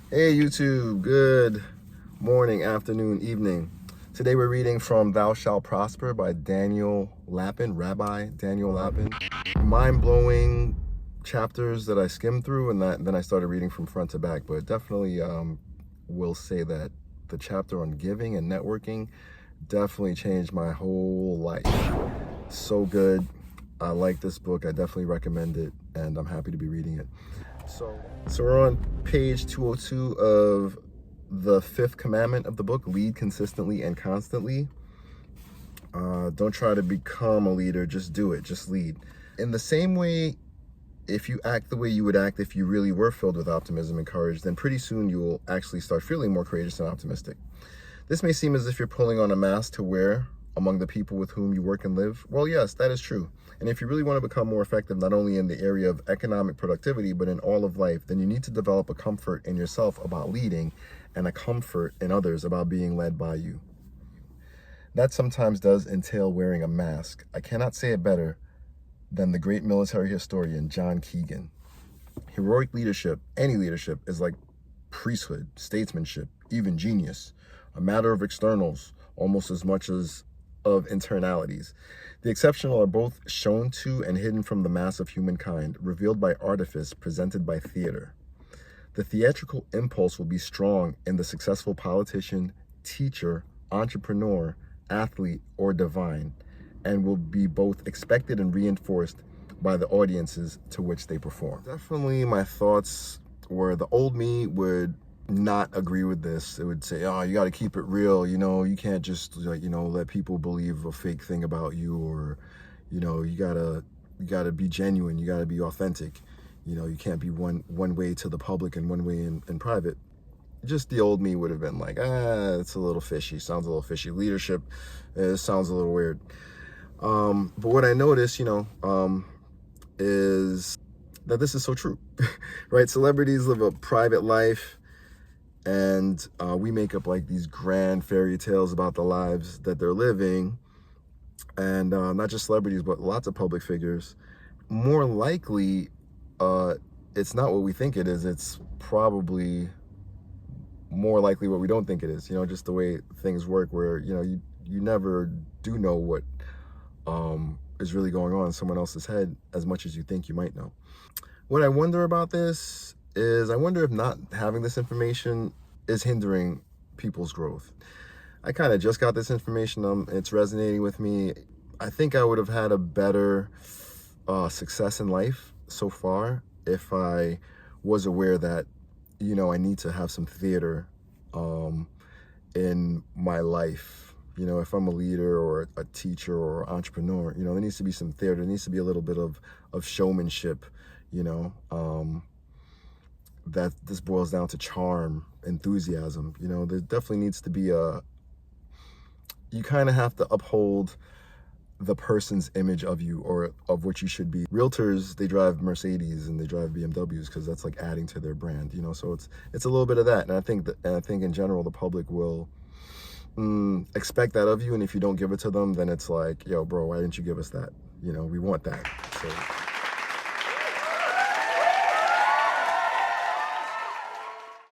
Hey YouTube, good morning, afternoon, evening. Today we're reading from Thou Shalt Prosper by Daniel Lapin, Rabbi Daniel Lapin. Mind-blowing chapters that I skimmed through, and then I started reading from front to back, but definitely will say that the chapter on giving and networking definitely changed my whole life. So good. I like this book. I definitely recommend it, and I'm happy to be reading it. So we're on page 202 of the fifth commandment of the book: lead consistently and constantly. Don't try to become a leader, just do it, just lead. In the same way, if you act the way you would act if you really were filled with optimism and courage, then pretty soon you will actually start feeling more courageous and optimistic. This may seem as if you're pulling on a mask to wear among the people with whom you work and live. Well, yes, that is true. And if you really want to become more effective, not only in the area of economic productivity, but in all of life, then you need to develop a comfort in yourself about leading and a comfort in others about being led by you. That sometimes does entail wearing a mask. I cannot say it better than the great military historian John Keegan. Heroic leadership, any leadership, is like priesthood, statesmanship, even genius, a matter of externals almost as much as of internalities. The exceptional are both shown to and hidden from the mass of humankind, revealed by artifice, presented by theater. The theatrical impulse will be strong in the successful politician, teacher, entrepreneur, athlete, or divine, and will be both expected and reinforced by the audiences to which they perform. Definitely my thoughts were the old me would not agree with this. It would say, oh, you got to keep it real, you can't just let people believe a fake thing about you, or you gotta be genuine, you gotta be authentic, you can't be one way to the public and one way in private. Just the old me would have been like, it's a little fishy, sounds a little fishy. Leadership sounds a little weird. But what I noticed is that this is so true. Right? Celebrities live a private life, and we make up like these grand fairy tales about the lives that they're living. And not just celebrities, but lots of public figures. More likely, it's not what we think it is. It's probably more likely what we don't think it is. Just the way things work, where you never do know what is really going on in someone else's head as much as you think you might know. What I wonder about this is, I wonder if not having this information is hindering people's growth. I kind of just got this information. It's resonating with me. I think I would have had a better success in life so far if I was aware that, I need to have some theater in my life. If I'm a leader or a teacher or entrepreneur, there needs to be some theater. There needs to be a little bit of showmanship, that this boils down to charm, enthusiasm. There definitely needs to be you kind of have to uphold the person's image of you, or of what you should be. Realtors, they drive Mercedes and they drive BMWs because that's like adding to their brand, so it's a little bit of that. And I think in general the public will expect that of you, and if you don't give it to them, then it's like, yo bro, why didn't you give us that? We want that. So